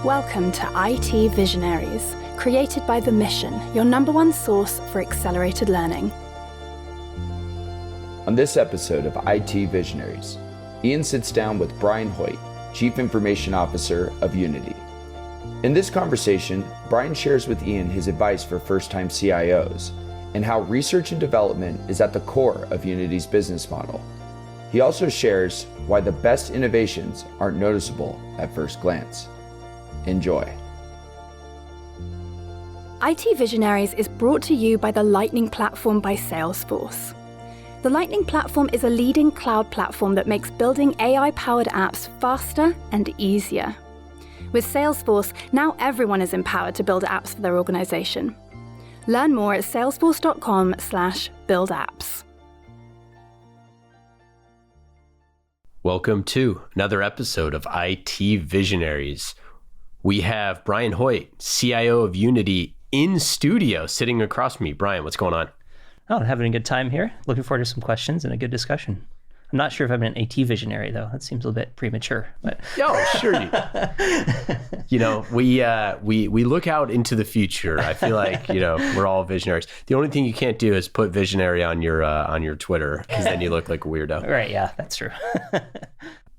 Welcome to IT Visionaries, created by The Mission, your #1 source for accelerated learning. On this episode of IT Visionaries, Ian sits down with Brian Hoyt, Chief Information Officer of Unity. In this conversation, Brian shares with Ian his advice for first-time CIOs and how research and development is at the core of Unity's business model. He also shares why the best innovations aren't noticeable at first glance. Enjoy. IT Visionaries is brought to you by the Lightning Platform by Salesforce. The Lightning Platform is a leading cloud platform that makes building AI-powered apps faster and easier. With Salesforce, now everyone is empowered to build apps for their organization. Learn more at salesforce.com/buildapps. Welcome to another episode of IT Visionaries. We have Brian Hoyt, CIO of Unity, in studio, sitting across from me. Brian, what's going on? Oh, having a good time here. Looking forward to some questions and a good discussion. I'm not sure if I'm an AT visionary, though. That seems a little bit premature. But Oh, sure. We look out into the future. I feel like, we're all visionaries. The only thing you can't do is put visionary on your Twitter, because then you look like a weirdo. Right, yeah, that's true.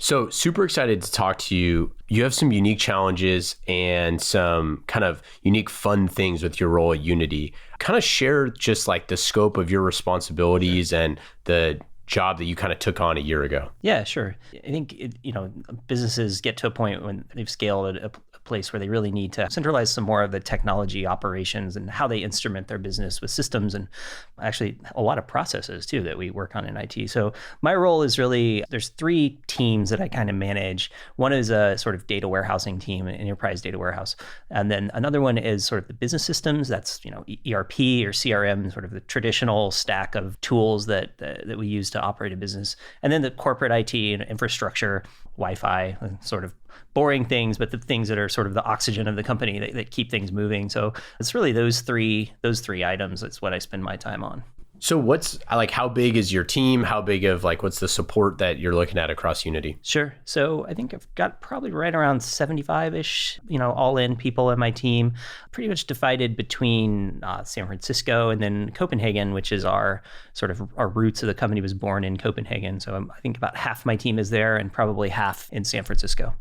So super excited to talk to you. You have some unique challenges and some kind of unique fun things with your role at Unity. Kind of share just like the scope of your responsibilities and the job that you kind of took on a year ago. Yeah, sure. I think, businesses get to a point when they've scaled at a place where they really need to centralize some more of the technology operations and how they instrument their business with systems and actually a lot of processes too that we work on in IT. So my role is really, there's 3 teams that I kind of manage. One is a sort of data warehousing team, an enterprise data warehouse. And then another one is sort of the business systems. That's, ERP or CRM, sort of the traditional stack of tools that we use to operate a business. And then the corporate IT and infrastructure, Wi-Fi, sort of boring things, but the things that are sort of the oxygen of the company that keep things moving. So it's really those three items. That's what I spend my time on. So how big is your team? How big of what's the support that you're looking at across Unity? Sure. So I think I've got probably right around 75-ish, all in people in my team, pretty much divided between San Francisco and then Copenhagen, which is our roots of the company was born in Copenhagen. So I think about half my team is there and probably half in San Francisco.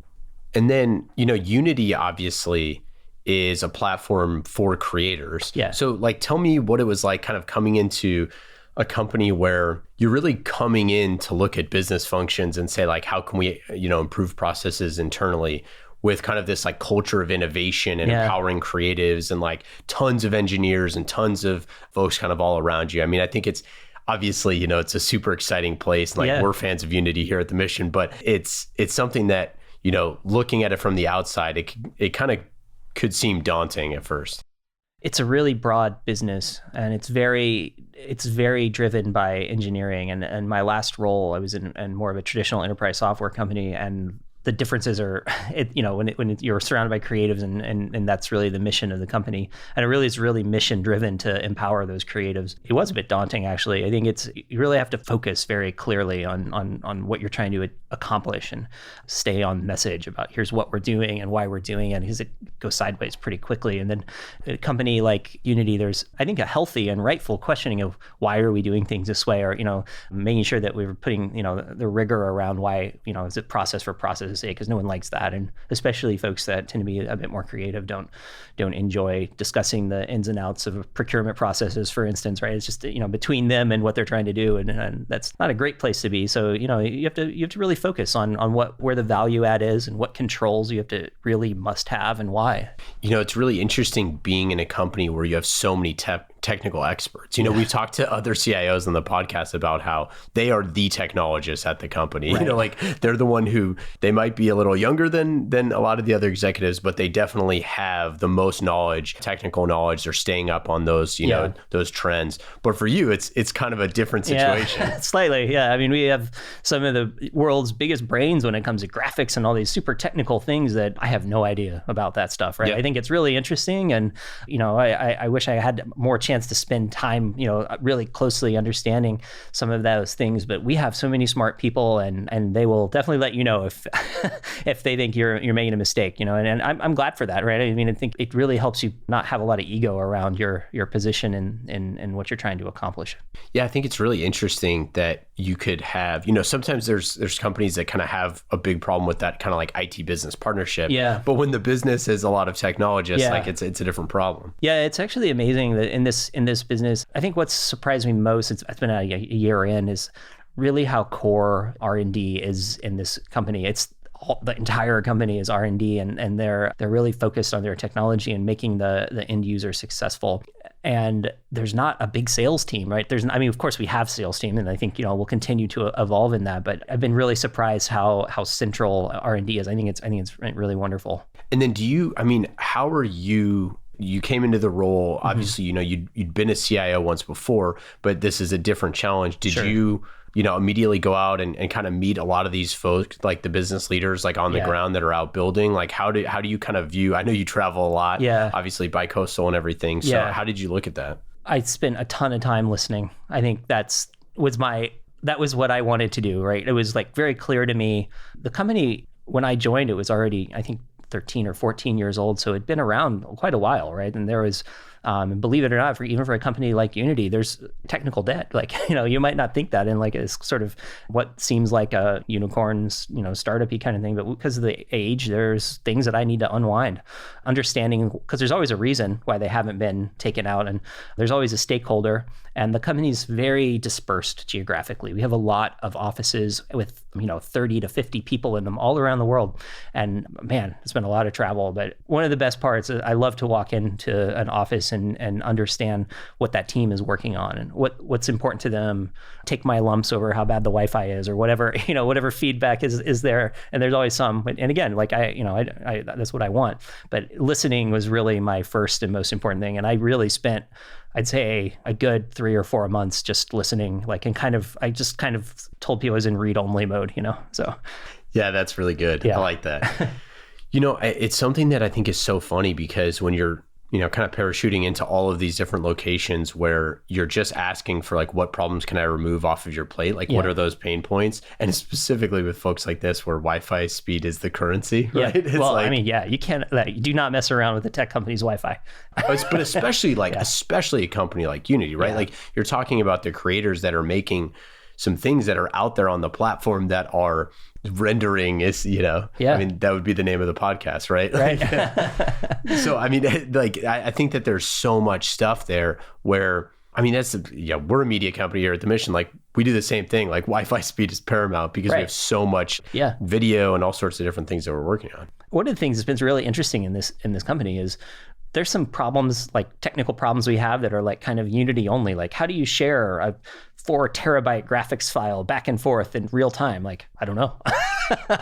And then, Unity obviously is a platform for creators. Yeah. So tell me what it was like kind of coming into a company where you're really coming in to look at business functions and say how can we, improve processes internally with kind of this culture of innovation and empowering creatives and tons of engineers and tons of folks kind of all around you. I mean, I think it's obviously, it's a super exciting place. We're fans of Unity here at the Mission, but it's something that, looking at it from the outside, it kind of could seem daunting at first. It's a really broad business and it's very driven by engineering. And my last role, I was in more of a traditional enterprise software company, and the differences are, when you're surrounded by creatives and that's really the mission of the company. And it really is really mission driven to empower those creatives. It was a bit daunting, actually. I think you really have to focus very clearly on what you're trying to accomplish and stay on message about here's what we're doing and why we're doing it, because it goes sideways pretty quickly. And then a company like Unity, there's, I think, a healthy and rightful questioning of why are we doing things this way, or, making sure that we're putting, the rigor around why, is it process for process sake, because no one likes that. And especially folks that tend to be a bit more creative don't enjoy discussing the ins and outs of procurement processes, for instance, right? It's just, between them and what they're trying to do. And that's not a great place to be. So, you have to really focus on where the value add is and what controls you have to really must have and why. It's really interesting being in a company where you have so many technical experts. We've talked to other CIOs on the podcast about how they are the technologists at the company. Right. They're the one who, they might be a little younger than a lot of the other executives, but they definitely have the most knowledge, technical knowledge. They're staying up on those, those trends. But for you, it's kind of a different situation. Yeah, slightly. Yeah. I mean, we have some of the world's biggest brains when it comes to graphics and all these super technical things that I have no idea about that stuff. Right. Yeah. I think it's really interesting. And, I wish I had more chance chance to spend time, really closely understanding some of those things. But we have so many smart people, and they will definitely let you know if if they think you're making a mistake, and I'm glad for that, right? I mean, I think it really helps you not have a lot of ego around your position and what you're trying to accomplish. Yeah, I think it's really interesting that you could have, sometimes there's companies that kind of have a big problem with that kind of like IT business partnership. Yeah. But when the business is a lot of technologists, like it's a different problem. Yeah, it's actually amazing that in this business, I think what's surprised me most, it's been a year in, is really how core R&D is in this company. The entire company is R&D, and they're really focused on their technology and making the end user successful. And there's not a big sales team, right? Of course we have sales team, and I think, we'll continue to evolve in that, but I've been really surprised how central R&D is. I think it's really wonderful. And then how are you came into the role, obviously, you'd been a CIO once before, but this is a different challenge. Did you immediately go out and kind of meet a lot of these folks, like the business leaders, like on the ground that are out building? Like, how do you kind of view, I know you travel a lot, obviously bi-coastal and everything. So how did you look at that? I spent a ton of time listening. I think that was what I wanted to do, right? It was like very clear to me. The company, when I joined, it was already, I think, 13 or 14 years old. So it'd been around quite a while, right? And there was, believe it or not, even for a company like Unity, there's technical debt. Like, you might not think that in like a sort of what seems like a unicorn's, startup-y kind of thing, but because of the age, there's things that I need to unwind. Understanding, because there's always a reason why they haven't been taken out, and there's always a stakeholder, and the company's very dispersed geographically. We have a lot of offices with, 30 to 50 people in them all around the world. And man, it's been a lot of travel, but one of the best parts is I love to walk into an office and understand what that team is working on and what's important to them, take my lumps over how bad the Wi-Fi is or whatever, whatever feedback is there. And there's always some, and again, like I that's what I want. But listening was really my first and most important thing. And I really spent, I'd say, a good 3 or 4 months just listening, I just kind of told people I was in read-only mode, so. Yeah, that's really good. Yeah. I like that. It's something that I think is so funny because when you're, kind of parachuting into all of these different locations where you're just asking for like, what problems can I remove off of your plate? Like, what are those pain points? And specifically with folks like this, where Wi-Fi speed is the currency, right? It's you can't, you do not mess around with the tech company's Wi-Fi. But especially especially a company like Unity, right? Yeah. Like you're talking about the creators that are making some things that are out there on the platform that are rendering is, that would be the name of the podcast, right? Right. So, I think that there's so much stuff there where, we're a media company here at The Mission. Like we do the same thing. Like Wi-Fi speed is paramount because we have so much video and all sorts of different things that we're working on. One of the things that's been really interesting in this company is there's some problems, like technical problems we have that are like kind of Unity only. Like how do you share a 4 terabyte graphics file back and forth in real time? Like, I don't know.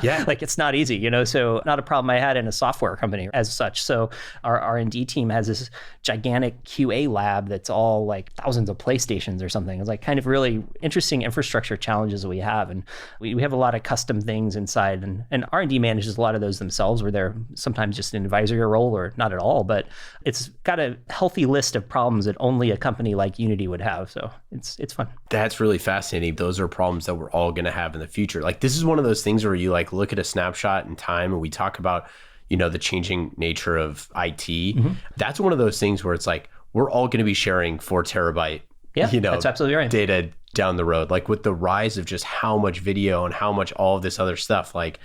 Yeah. Like it's not easy, so not a problem I had in a software company as such. So our R&D team has this gigantic QA lab that's all like thousands of PlayStations or something. It's like kind of really interesting infrastructure challenges that we have. And we have a lot of custom things inside, and R&D manages a lot of those themselves where they're sometimes just an advisory role or not at all, but it's got a healthy list of problems that only a company like Unity would have. So it's fun. That's really fascinating. Those are problems that we're all going to have in the future. Like this is one of those things where you like look at a snapshot in time and we talk about, the changing nature of IT. Mm-hmm. That's one of those things where it's like, we're all going to be sharing 4 terabyte, that's absolutely right. Data down the road. Like with the rise of just how much video and how much all of this other stuff, like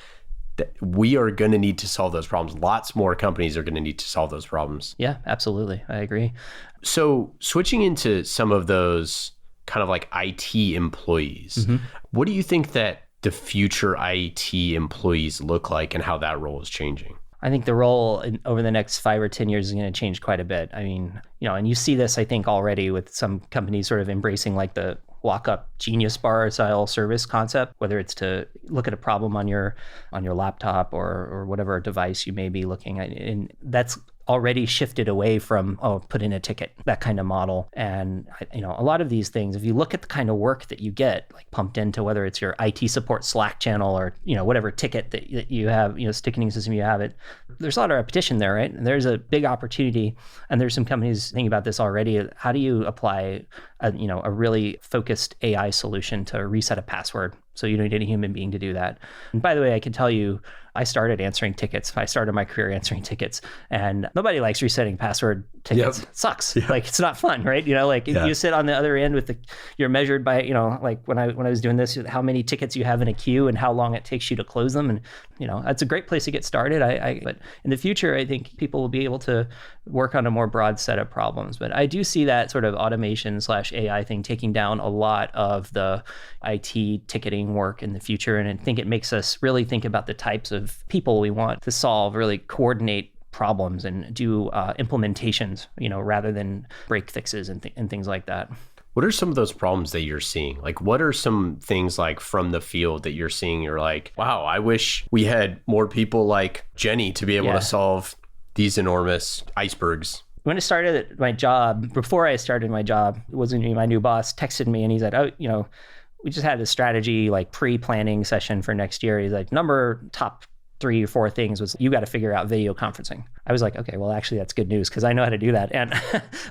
we are going to need to solve those problems. Lots more companies are going to need to solve those problems. Yeah, absolutely. I agree. So switching into some of those kind of like IT employees, mm-hmm. What do you think that the future IT employees look like and how that role is changing? I think the role over the next 5 or 10 years is going to change quite a bit. And you see this, I think, already with some companies sort of embracing like the walk-up Genius Bar style service concept, whether it's to look at a problem on your laptop or whatever device you may be looking at. And that's already shifted away from, put in a ticket, that kind of model. And, a lot of these things, if you look at the kind of work that you get, like pumped into, whether it's your IT support Slack channel or, whatever ticket that you have, ticketing system you have, there's a lot of repetition there, right? And there's a big opportunity. And there's some companies thinking about this already. How do you apply a really focused AI solution to reset a password so you don't need a human being to do that? And by the way, I can tell you, I started answering tickets. I started my career answering tickets, and nobody likes resetting password tickets. It sucks. Like, it's not fun, right? You sit on the other end with you're measured by, like when I was doing this, how many tickets you have in a queue and how long it takes you to close them. And, that's a great place to get started. But in the future, I think people will be able to work on a more broad set of problems. But I do see that sort of automation / AI thing taking down a lot of the IT ticketing work in the future. And I think it makes us really think about the types of people we want to solve, really coordinate problems and do implementations, rather than break fixes and things like that. What are some of those problems that you're seeing? Like, what are some things like from the field that you're seeing? You're like, wow, I wish we had more people like Jenny to be able to solve these enormous icebergs. When I started my job, before I started my job, it wasn't me, my new boss texted me and he said, we just had a strategy like pre-planning session for next year. He's like, top 3 or 4 things was, you got to figure out video conferencing. I was like, okay, well, actually that's good news because I know how to do that. And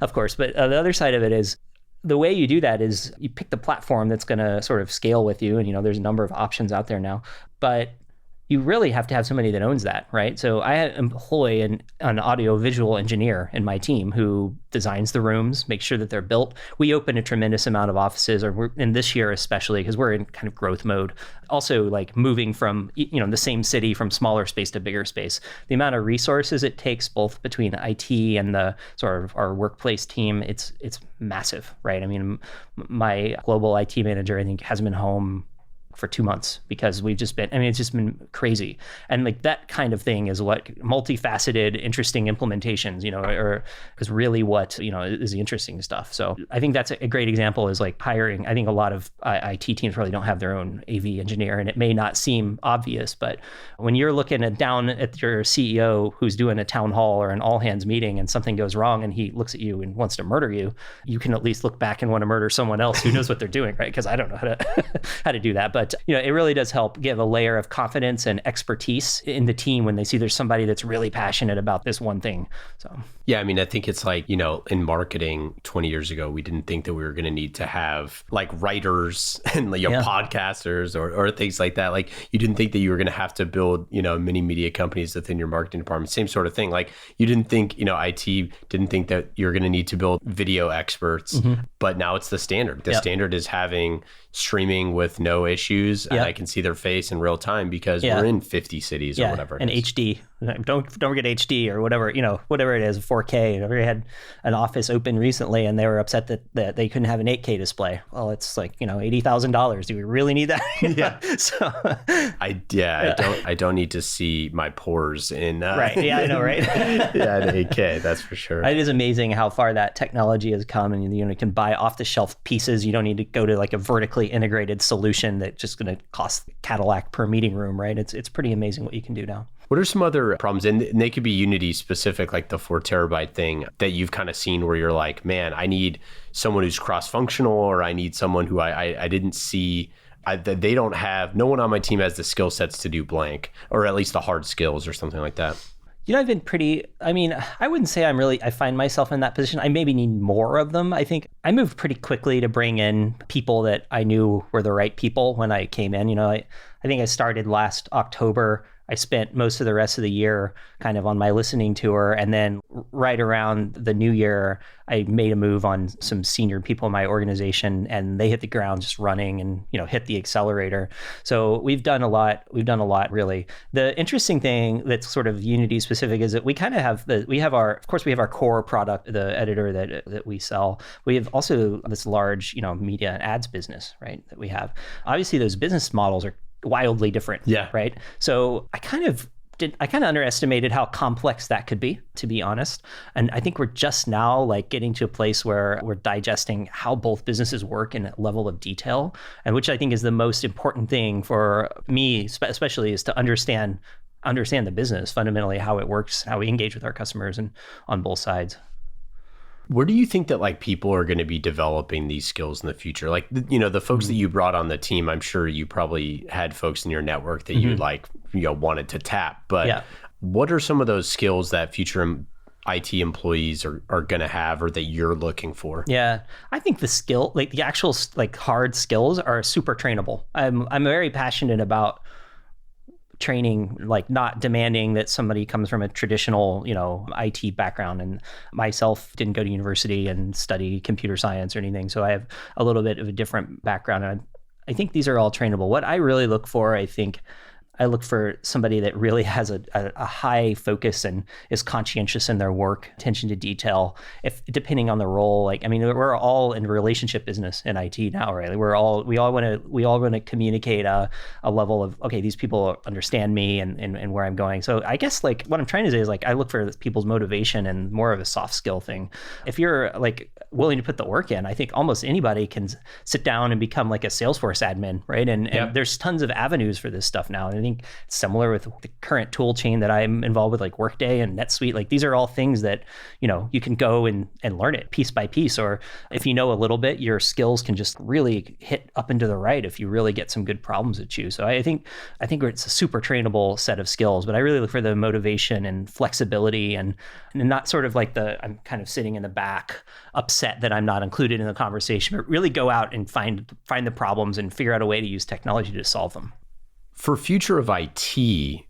of course, but the other side of it is, the way you do that is you pick the platform that's going to sort of scale with you. And, there's a number of options out there now, but you really have to have somebody that owns that, right? So I employ an audio-visual engineer in my team who designs the rooms, makes sure that they're built. We open a tremendous amount of offices, in this year especially, because we're in kind of growth mode. Also, like moving from the same city from smaller space to bigger space. The amount of resources it takes, both between IT and the sort of our workplace team, it's massive, right? I mean, my global IT manager, I think, hasn't been home for 2 months because it's just been crazy. And like that kind of thing is what multifaceted, interesting implementations, or is really what, is the interesting stuff. So I think that's a great example is like hiring. I think a lot of IT teams probably don't have their own AV engineer, and it may not seem obvious, but when you're looking down at your CEO who's doing a town hall or an all hands meeting and something goes wrong and he looks at you and wants to murder you, you can at least look back and want to murder someone else who knows what they're doing, right? Because I don't know how to do that. But it really does help give a layer of confidence and expertise in the team when they see there's somebody that's really passionate about this one thing. So yeah, I mean, I think it's like, in marketing 20 years ago, we didn't think that we were going to need to have like writers and podcasters or things like that. Like, you didn't think that you were going to have to build, mini media companies within your marketing department. Same sort of thing. Like, you didn't think, IT didn't think that you're going to need to build video experts, but now it's the standard. The standard is having streaming with no issues, and I can see their face in real time because we're in 50 cities or whatever. And HD. Don't forget HD or whatever, whatever it is, 4K. We had an office open recently and they were upset that they couldn't have an 8K display. Well, it's like, $80,000. Do we really need that? Yeah. So I don't need to see my pores in right. Yeah, I know, right? in 8K, that's for sure. It is amazing how far that technology has come, and you can buy off the shelf pieces. You don't need to go to like a vertically integrated solution that's just going to cost Cadillac per meeting room, right? It's pretty amazing what you can do now. What are some other problems, and they could be Unity specific, like the 4 terabyte thing that you've kind of seen where you're like, man, I need someone who's cross-functional, or I need someone who I didn't see, they don't have, no one on my team has the skill sets to do blank, or at least the hard skills or something like that. I've been I wouldn't say I find myself in that position. I maybe need more of them. I think I moved pretty quickly to bring in people that I knew were the right people when I came in. I think I started last October. I spent most of the rest of the year kind of on my listening tour. And then right around the new year, I made a move on some senior people in my organization, and they hit the ground just running and, hit the accelerator. So we've done a lot. We've done a lot, really. The interesting thing that's sort of Unity specific is that we kind of have of course we have our core product, the editor that we sell. We have also this large, media and ads business, right, that we have. Obviously, those business models are wildly different. Yeah. Right. So I kind of underestimated how complex that could be, to be honest. And I think we're just now like getting to a place where we're digesting how both businesses work in a level of detail, and which I think is the most important thing for me, especially, is to understand understand the business, fundamentally how it works, how we engage with our customers and on both sides. Where do you think that like people are going to be developing these skills in the future? Like, the folks that you brought on the team, I'm sure you probably had folks in your network that you wanted to tap, but what are some of those skills that future IT employees are going to have or that you're looking for? Yeah, I think the actual like hard skills are super trainable. I'm very passionate about training, like not demanding that somebody comes from a traditional, IT background. And myself didn't go to university and study computer science or anything. So I have a little bit of a different background. And I think these are all trainable. What I really look for, I look for somebody that really has a high focus and is conscientious in their work, attention to detail. Depending on the role, we're all in relationship business in IT now, right? We all want to communicate a level of, okay, these people understand me and where I'm going. So I guess like what I'm trying to say is like I look for people's motivation and more of a soft skill thing. If you're like willing to put the work in, I think almost anybody can sit down and become like a Salesforce admin, right? And there's tons of avenues for this stuff now. And I think it's similar with the current tool chain that I'm involved with, like Workday and NetSuite. Like these are all things that, you can go and learn it piece by piece. Or if you know a little bit, your skills can just really hit up and to the right if you really get some good problems at you. So I think it's a super trainable set of skills, but I really look for the motivation and flexibility and not sort of like I'm kind of sitting in the back upset that I'm not included in the conversation, but really go out and find the problems and figure out a way to use technology to solve them. For future of IT,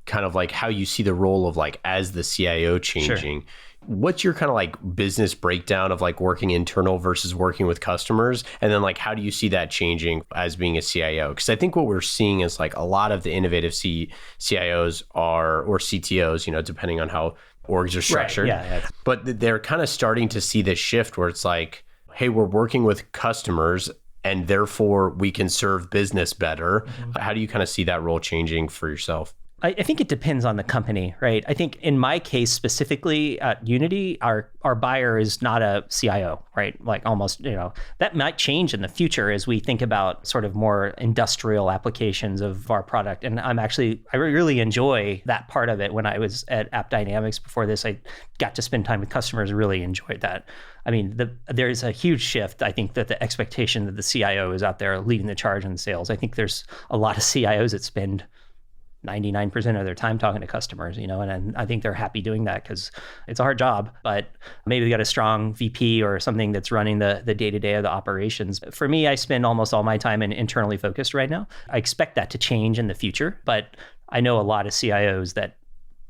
kind of like how you see the role of like as the CIO changing, sure. What's your kind of like business breakdown of like working internal versus working with customers? And then like, how do you see that changing as being a CIO? Because I think what we're seeing is like a lot of the innovative CIOs or CTOs, depending on how orgs are structured. Right, yeah. But they're kind of starting to see this shift where it's like, hey, we're working with customers and therefore we can serve business better. Mm-hmm. How do you kind of see that role changing for yourself? I think it depends on the company, right? I think in my case specifically at Unity, our buyer is not a CIO, right? Like almost, that might change in the future as we think about sort of more industrial applications of our product. And I really enjoy that part of it. When I was at App Dynamics before this, I got to spend time with customers, really enjoyed that. I mean, there's a huge shift. I think that the expectation that the CIO is out there leading the charge in sales. I think there's a lot of CIOs that spend 99% of their time talking to customers, and I think they're happy doing that because it's a hard job, but maybe they got a strong VP or something that's running the day-to-day of the operations. For me, I spend almost all my time in internally focused right now. I expect that to change in the future, but I know a lot of CIOs that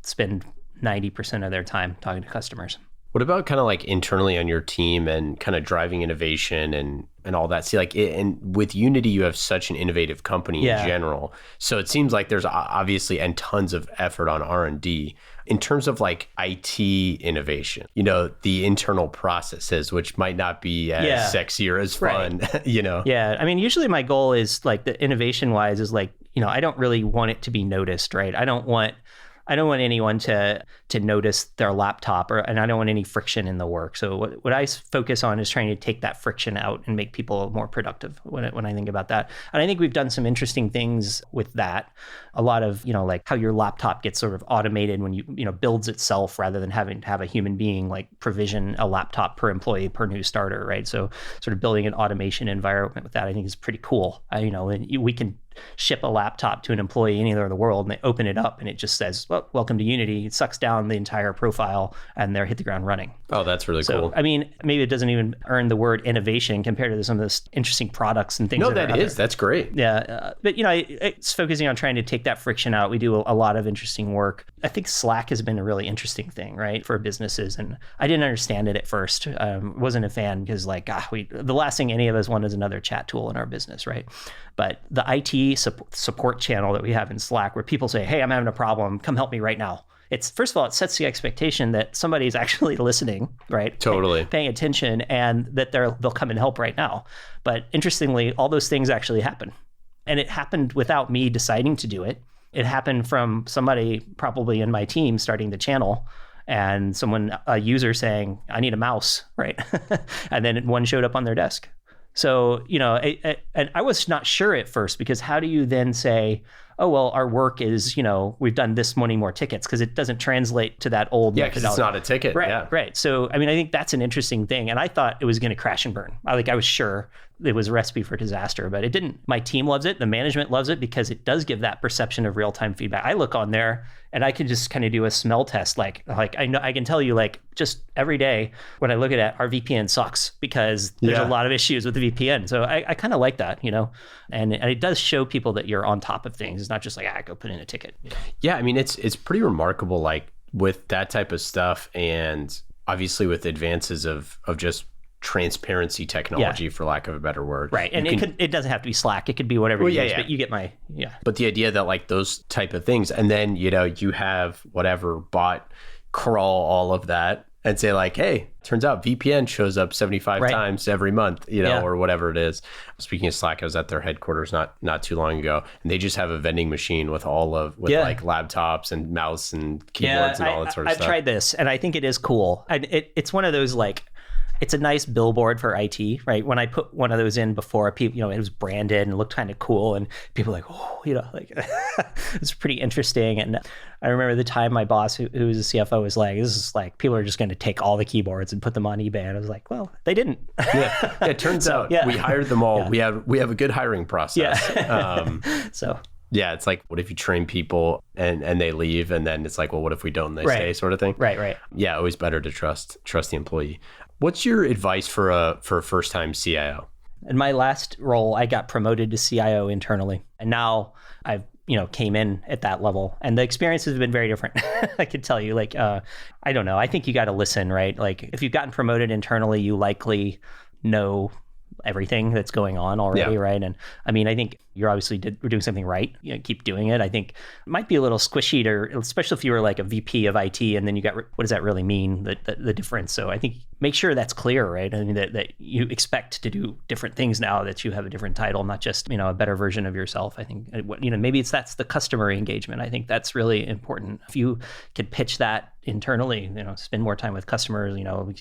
spend 90% of their time talking to customers. What about kind of like internally on your team and kind of driving innovation and all that? See, like, and with Unity, you have such an innovative company in general. So it seems like there's obviously and tons of effort on R&D. In terms of like IT innovation, the internal processes, which might not be as sexy or as fun, right. Yeah. I mean, usually my goal is like the innovation wise is like, I don't really want it to be noticed, right? I don't want anyone to notice their laptop, and I don't want any friction in the work. So what I focus on is trying to take that friction out and make people more productive when I think about that. And I think we've done some interesting things with that. A lot of, like how your laptop gets sort of automated when you builds itself rather than having to have a human being like provision a laptop per employee per new starter, right? So sort of building an automation environment with that I think is pretty cool. And we can ship a laptop to an employee anywhere in the world and they open it up and it just says, well, welcome to Unity. It sucks down the entire profile and they're hit the ground running. Oh, that's really cool. I mean, maybe it doesn't even earn the word innovation compared to some of the interesting products and things. No, that's great. Yeah. But, it's focusing on trying to take that friction out. We do a lot of interesting work. I think Slack has been a really interesting thing, right, for businesses. And I didn't understand it at first. Wasn't a fan because the last thing any of us want is another chat tool in our business, right? But the IT support channel that we have in Slack where people say, hey, I'm having a problem, come help me right now. It's, first of all, it sets the expectation that somebody's actually listening, right? Totally. Paying attention and that they'll come and help right now. But interestingly, all those things actually happen. And it happened without me deciding to do it. It happened from somebody probably in my team starting the channel and a user saying, I need a mouse, right? And then one showed up on their desk. So, and I was not sure at first because how do you then say, oh, well, our work is, we've done this many more tickets, because it doesn't translate to that old because it's not a ticket. Right, right. So, I think that's an interesting thing. And I thought it was going to crash and burn. I was sure it was a recipe for disaster, but it didn't. My team loves it. The management loves it because it does give that perception of real-time feedback. I look on there and I can just kind of do a smell test. Like I know I can tell you, just every day when I look at it, our VPN sucks because there's a lot of issues with the VPN. So I kind of like that, and it does show people that you're on top of things. It's not just like, go put in a ticket. Yeah. It's pretty remarkable, like with that type of stuff, and obviously with advances of just transparency technology, for lack of a better word. Right. And it doesn't have to be Slack. It could be whatever you use, but you get But the idea that like those type of things, and then, you have whatever bot crawl all of that and say like, hey, turns out VPN shows up 75 times every month, or whatever it is. Speaking of Slack, I was at their headquarters not too long ago, and they just have a vending machine with like laptops and mouse and keyboards and all that sort of stuff. I've tried this, and I think it is cool. And it's one of those like, it's a nice billboard for IT, right? When I put one of those in before, people, it was branded and looked kind of cool, and people were like, oh, it's pretty interesting. And I remember the time my boss, who was a CFO, was like, this is like, people are just going to take all the keyboards and put them on eBay. And I was like, well, they didn't. It turns out we hired them all. We have a good hiring process. Yeah, it's like, what if you train people and they leave, and then it's like, well, what if we don't and they stay, sort of thing? Right. Yeah, always better to trust the employee. What's your advice for a first-time CIO? In my last role, I got promoted to CIO internally, and now I've came in at that level, and the experiences have been very different. I could tell you, I don't know. I think you got to listen, right? Like, if you've gotten promoted internally, you likely know everything that's going on already, right? And I think you're obviously we're doing something right. Keep doing it. I think it might be a little squishy especially if you were like a VP of IT, and then you got, what does that really mean? The difference. So I think make sure that's clear, right? I mean, that you expect to do different things now that you have a different title, not just, a better version of yourself. I think, maybe that's the customer engagement. I think that's really important. If you could pitch that internally, spend more time with customers,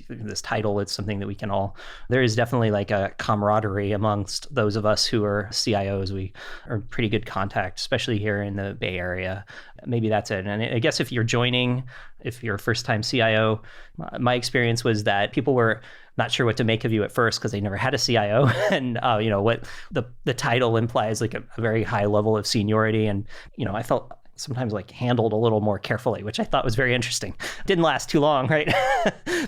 this title, it's something that we can all, there is definitely like a camaraderie amongst those of us who are CIOs. We are pretty good contact, especially here in the Bay Area. Maybe that's it. And I guess if you're a first-time CIO, my experience was that people were not sure what to make of you at first because they never had a CIO, and what the title implies, like a very high level of seniority, and I felt sometimes like handled a little more carefully, which I thought was very interesting. Didn't last too long, right?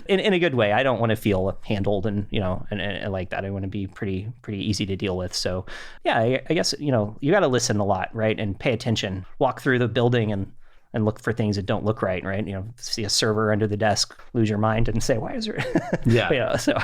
in a good way. I don't want to feel handled and like that. I want to be pretty easy to deal with. So yeah, I guess you got to listen a lot, right? And pay attention. Walk through the building and look for things that don't look right? See a server under the desk, lose your mind and say, why is there? So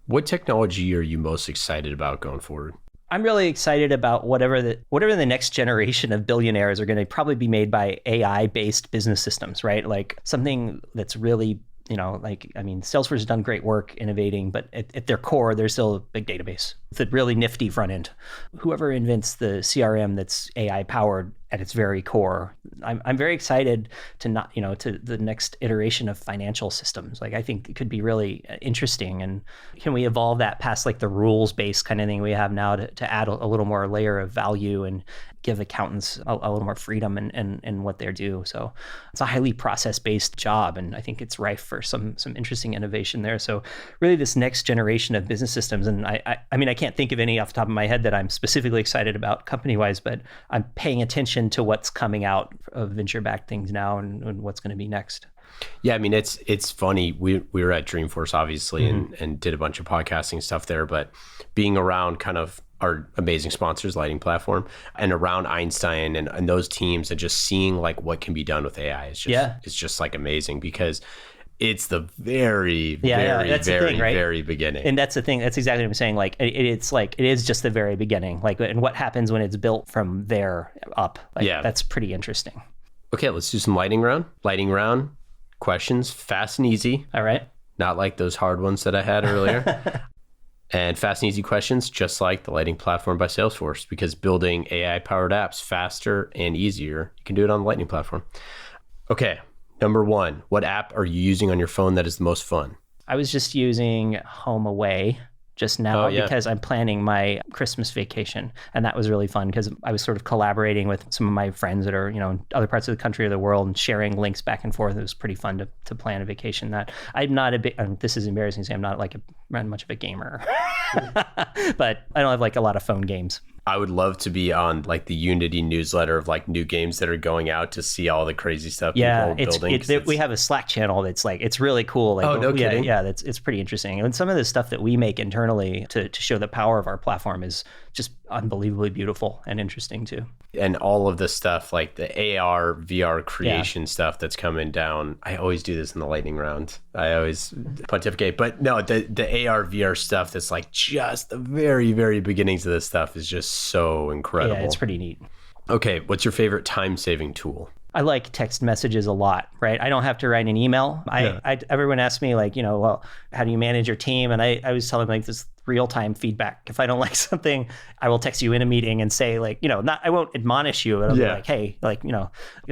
what technology are you most excited about going forward? I'm really excited about whatever the next generation of billionaires are going to probably be made by AI-based business systems, right? Like something that's really, Salesforce has done great work innovating, but at their core, there's still a big database with a really nifty front end. Whoever invents the CRM that's AI-powered at its very core, I'm very excited to the next iteration of financial systems. Like, I think it could be really interesting. And can we evolve that past like the rules-based kind of thing we have now to add a little more layer of value and give accountants a little more freedom in what they do. So it's a highly process-based job, and I think it's rife for some interesting innovation there. So really this next generation of business systems, and I can't think of any off the top of my head that I'm specifically excited about company-wise, but I'm paying attention to what's coming out of venture-backed things now and what's going to be next. Yeah, it's funny. We were at Dreamforce, obviously, and did a bunch of podcasting stuff there, but being around kind of our amazing sponsors, Lighting Platform, and around Einstein and those teams, and just seeing like what can be done with AI is just it's just like amazing, because it's the very very beginning. And that's the thing. That's exactly what I'm saying. Like it's like it is just the very beginning. Like, and what happens when it's built from there up? Like, that's pretty interesting. Okay, let's do some lightning round questions, fast and easy. All right. Not like those hard ones that I had earlier. And fast and easy questions, just like the Lighting Platform by Salesforce, because building AI-powered apps faster and easier, you can do it on the Lightning Platform. Okay, number one, what app are you using on your phone that is the most fun? I was just using Home Away, just now because I'm planning my Christmas vacation. And that was really fun because I was sort of collaborating with some of my friends that are, in other parts of the country or the world and sharing links back and forth. It was pretty fun to plan a vacation that I'm not a big, this is embarrassing to say, I'm not much of a gamer, but I don't have a lot of phone games. I would love to be on the Unity newsletter of new games that are going out to see all the crazy stuff people are building. We have a Slack channel that's it's really cool. No kidding? Yeah, it's pretty interesting. And some of the stuff that we make internally to show the power of our platform is just unbelievably beautiful and interesting too. And all of the stuff the AR, VR creation stuff that's coming down. I always do this in the lightning round. I always pontificate. But no, the AR, VR stuff that's just the very, very beginnings of this stuff is just so incredible. Yeah, it's pretty neat. Okay, what's your favorite time-saving tool? I like text messages a lot, right? I don't have to write an email. Everyone asks me well, how do you manage your team? And I always tell them this real-time feedback. If I don't like something, I will text you in a meeting and say I won't admonish you, but I'll be hey, you don't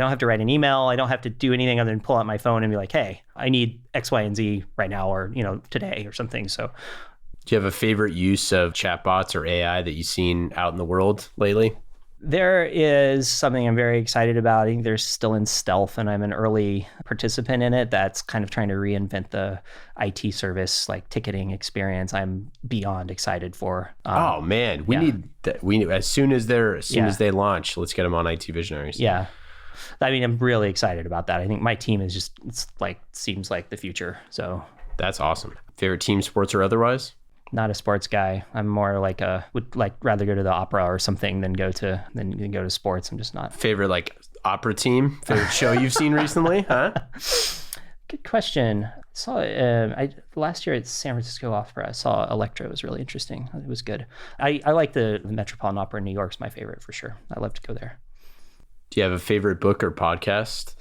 have to write an email. I don't have to do anything other than pull out my phone and be hey, I need X, Y, and Z right now, or, today or something. So do you have a favorite use of chatbots or AI that you've seen out in the world lately? There is something I'm very excited about. I think they're still in stealth, and I'm an early participant in it. That's kind of trying to reinvent the IT service, ticketing experience. I'm beyond excited for. Oh man, we need that. As soon as they launch, let's get them on IT Visionaries. Yeah, I mean, I'm really excited about that. I think my team is seems like the future. So that's awesome. Favorite team, sports or otherwise? Not a sports guy. I'm more would rather go to the opera or something than go to sports. I'm just not. Favorite opera team? Favorite show you've seen recently? Huh? Good question. I saw last year at San Francisco Opera. I saw Electra. It was really interesting. It was good. I like the Metropolitan Opera in New York. Is my favorite for sure. I love to go there. Do you have a favorite book or podcast?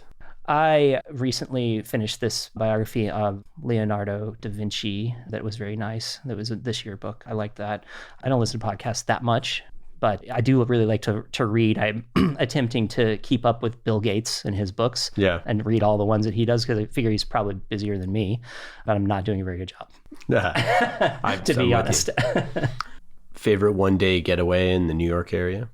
I recently finished this biography of Leonardo da Vinci that was very nice. That was a this year book. I like that. I don't listen to podcasts that much, but I do really like to read. I'm attempting to keep up with Bill Gates and his books and read all the ones that he does because I figure he's probably busier than me, but I'm not doing a very good job, to be honest. Favorite one-day getaway in the New York area?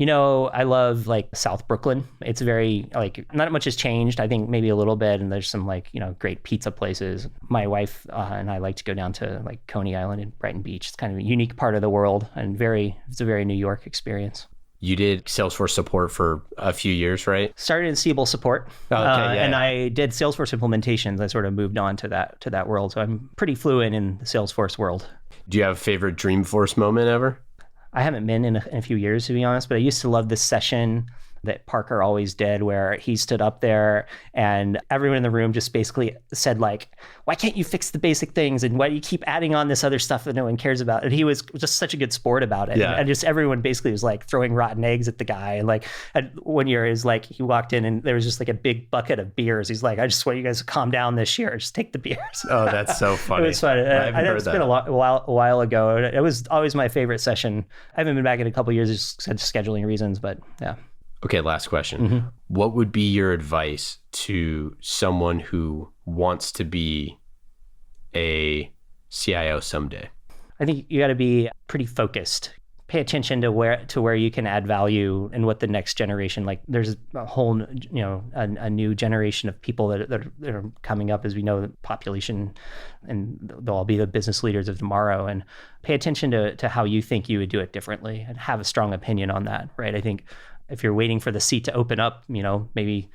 I love South Brooklyn. It's very not much has changed. I think maybe a little bit. And there's some great pizza places. My wife and I like to go down to Coney Island and Brighton Beach. It's kind of a unique part of the world and it's a very New York experience. You did Salesforce support for a few years, right? Started in Siebel support. And I did Salesforce implementations. I sort of moved on to that world. So I'm pretty fluent in the Salesforce world. Do you have a favorite Dreamforce moment ever? I haven't been in a few years, to be honest, but I used to love this session that Parker always did where he stood up there and everyone in the room just basically said why can't you fix the basic things and why do you keep adding on this other stuff that no one cares about? And he was just such a good sport about it. Yeah. And just everyone basically was throwing rotten eggs at the guy. And one year is he walked in and there was just a big bucket of beers. He's I just want you guys to calm down this year. Just take the beers. Oh, that's so funny. It was fun. I know it's been a while ago. It was always my favorite session. I haven't been back in a couple of years just scheduling reasons, but yeah. Okay, last question. Mm-hmm. What would be your advice to someone who wants to be a CIO someday? I think you got to be pretty focused. Pay attention to where you can add value and what the next generation, there's a whole, a new generation of people that are coming up, as we know, the population, and they'll all be the business leaders of tomorrow. And pay attention to how you think you would do it differently and have a strong opinion on that, right? I think if you're waiting for the seat to open up, maybe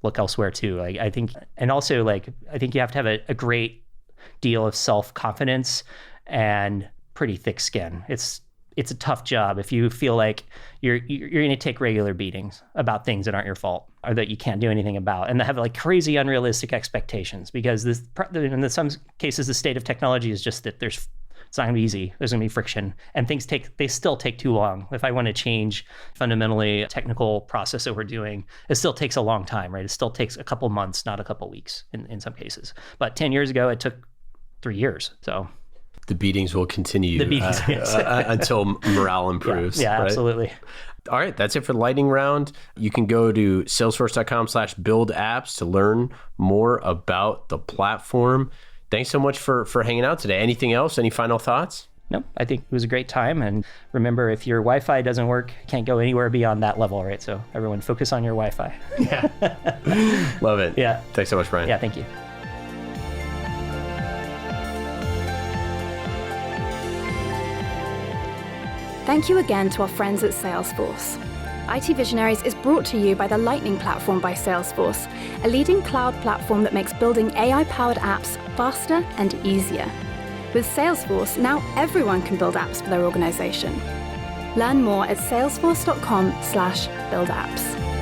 look elsewhere too. I think you have to have a great deal of self-confidence and pretty thick skin. It's a tough job if you feel like you're going to take regular beatings about things that aren't your fault or that you can't do anything about, and have crazy unrealistic expectations, because in some cases the state of technology is just that it's not going to be easy. There's going to be friction, and they still take too long. If I want to change fundamentally a technical process that we're doing, it still takes a long time, right? It still takes a couple months, not a couple weeks in some cases. But 10 years ago, it took 3 years. So the beatings will continue until morale improves. Yeah, right? Absolutely. All right, that's it for the lightning round. You can go to salesforce.com/build apps to learn more about the platform. Thanks so much for hanging out today. Anything else? Any final thoughts? No, I think it was a great time. And remember, if your Wi-Fi doesn't work, can't go anywhere beyond that level, right? So everyone focus on your Wi-Fi. Yeah. Love it. Yeah. Thanks so much, Brian. Yeah, thank you. Thank you again to our friends at Salesforce. IT Visionaries is brought to you by the Lightning Platform by Salesforce, a leading cloud platform that makes building AI-powered apps faster and easier. With Salesforce, now everyone can build apps for their organization. Learn more at salesforce.com/buildapps.